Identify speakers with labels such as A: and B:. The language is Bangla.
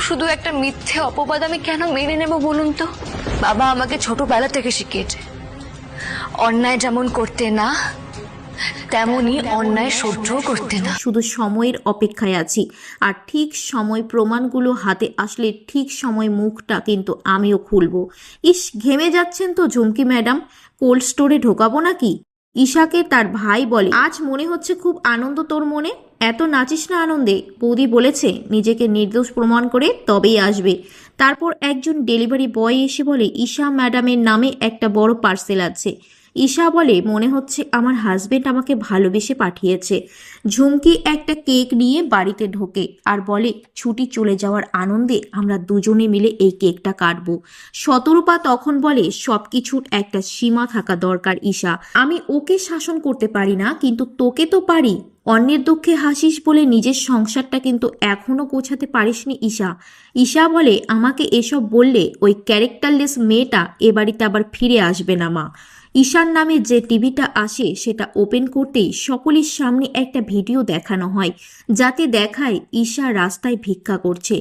A: শুধু একটা মিথ্যে অপবাদ আমি কেন মেনে নেব বলুন তো? বাবা আমাকে ছোটবেলা থেকে শিখিয়েছে, অন্যায় যেমন করতে না, তেমনি অন্যায় সহ্যও করতে না।
B: শুধু সময়ের অপেক্ষায় আছি, আর ঠিক সময় প্রমাণগুলো হাতে আসলে ঠিক সময় মুখটা কিন্তু আমিও খুলবো। ইস, ঘেমে যাচ্ছেন তো ঝুমকি ম্যাডাম, কোল্ড স্টোরে ঢোকাবো নাকি? ঈশাকে তার ভাই বলে, আজ মনে হচ্ছে খুব আনন্দ তোর মনে, এত নাচিস না আনন্দে। বৌদি বলেছে নিজেকে নির্দোষ প্রমাণ করে তবেই আসবে। তারপর একজন ডেলিভারি বয় এসে বলে, ঈশা ম্যাডামের নামে একটা বড় পার্সেল আছে। ঈশা বলে, মনে হচ্ছে আমার হাজবেন্ড আমাকে ভালোবেসে পাঠিয়েছে। ঝুমকি একটা কেক নিয়ে বাড়িতে ঢোকে আর বলে, ছুটি চলে যাওয়ার আনন্দে আমরা দুজনে মিলে এই কেকটা কাটবো। শতরূপা তখন বলে, সবকিছুর একটা সীমা থাকা দরকার ঈশা, আমি ওকে শাসন করতে পারি না, কিন্তু তোকে তো পারি। অন্যের দুঃখে হাসিস বলে নিজের সংসারটা কিন্তু এখনো গোছাতে পারিসনি ঈশা। ঈশা বলে, আমাকে এসব বললে ওই ক্যারেক্টারলেস মেয়েটা এ বাড়িতে আবার ফিরে আসবে না মা। ঈশার নামে যে টিভিটা আসে সেটা ওপেন করতেই সকলের সামনে একটা ভিডিও দেখানো হয়, যাতে দেখায় ঈশা রাস্তায় ভিক্ষা করছে।